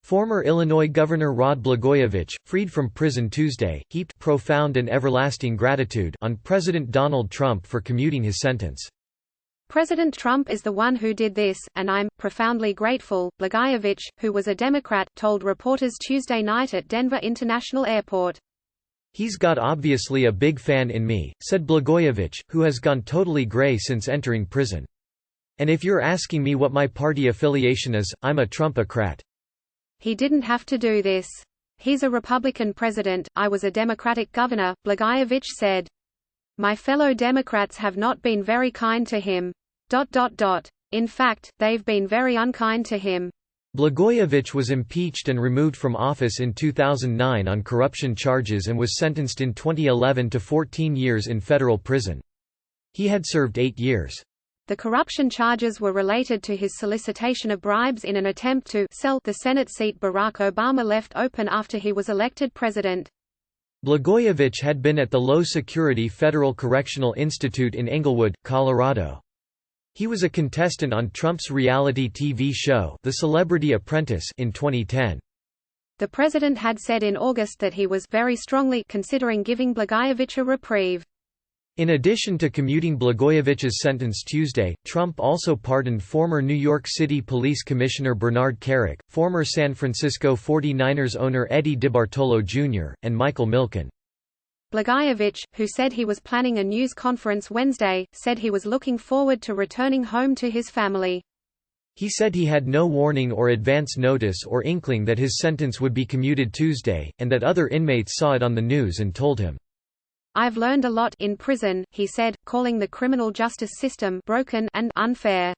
Former Illinois Governor Rod Blagojevich, freed from prison Tuesday, heaped profound and everlasting gratitude on President Donald Trump for commuting his sentence. "President Trump is the one who did this, and I'm profoundly grateful," Blagojevich, who was a Democrat, told reporters Tuesday night at Denver International Airport. "He's got obviously a big fan in me," said Blagojevich, who has gone totally gray since entering prison. "And if you're asking me what my party affiliation is, I'm a Trump-ocrat. He didn't have to do this. He's a Republican president, I was a Democratic governor," Blagojevich said. "My fellow Democrats have not been very kind to him. In fact, they've been very unkind to him." Blagojevich was impeached and removed from office in 2009 on corruption charges and was sentenced in 2011 to 14 years in federal prison. He had served 8 years. The corruption charges were related to his solicitation of bribes in an attempt to sell the Senate seat Barack Obama left open after he was elected president. Blagojevich had been at the low-security Federal Correctional Institute in Englewood, Colorado. He was a contestant on Trump's reality TV show, The Celebrity Apprentice, in 2010. The president had said in August that he was very strongly considering giving Blagojevich a reprieve. In addition to commuting Blagojevich's sentence Tuesday, Trump also pardoned former New York City Police Commissioner Bernard Kerik, former San Francisco 49ers owner Eddie DeBartolo Jr., and Michael Milken. Blagojevich, who said he was planning a news conference Wednesday, said he was looking forward to returning home to his family. He said he had no warning or advance notice or inkling that his sentence would be commuted Tuesday, and that other inmates saw it on the news and told him. "I've learned a lot in prison," he said, calling the criminal justice system broken and unfair.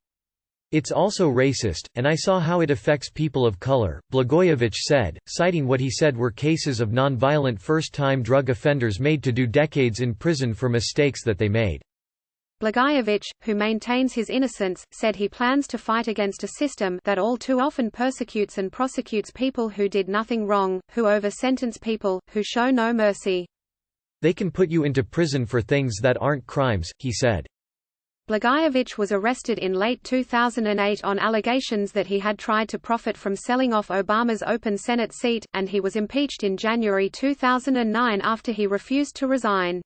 "It's also racist, and I saw how it affects people of color," Blagojevich said, citing what he said were cases of nonviolent first-time drug offenders made to do decades in prison for mistakes that they made. Blagojevich, who maintains his innocence, said he plans to fight against a system that all too often persecutes and prosecutes people who did nothing wrong, who over-sentence people, who show no mercy. "They can put you into prison for things that aren't crimes," he said. Blagojevich was arrested in late 2008 on allegations that he had tried to profit from selling off Obama's open Senate seat, and he was impeached in January 2009 after he refused to resign.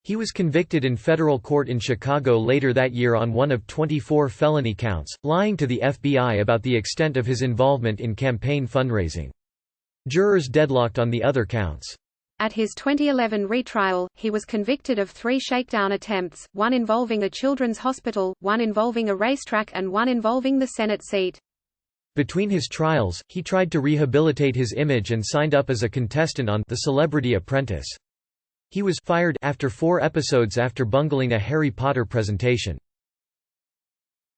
He was convicted in federal court in Chicago later that year on one of 24 felony counts, lying to the FBI about the extent of his involvement in campaign fundraising. Jurors deadlocked on the other counts. At his 2011 retrial, he was convicted of 3 shakedown attempts, one involving a children's hospital, one involving a racetrack and one involving the Senate seat. Between his trials, he tried to rehabilitate his image and signed up as a contestant on The Celebrity Apprentice. He was fired after 4 episodes after bungling a Harry Potter presentation.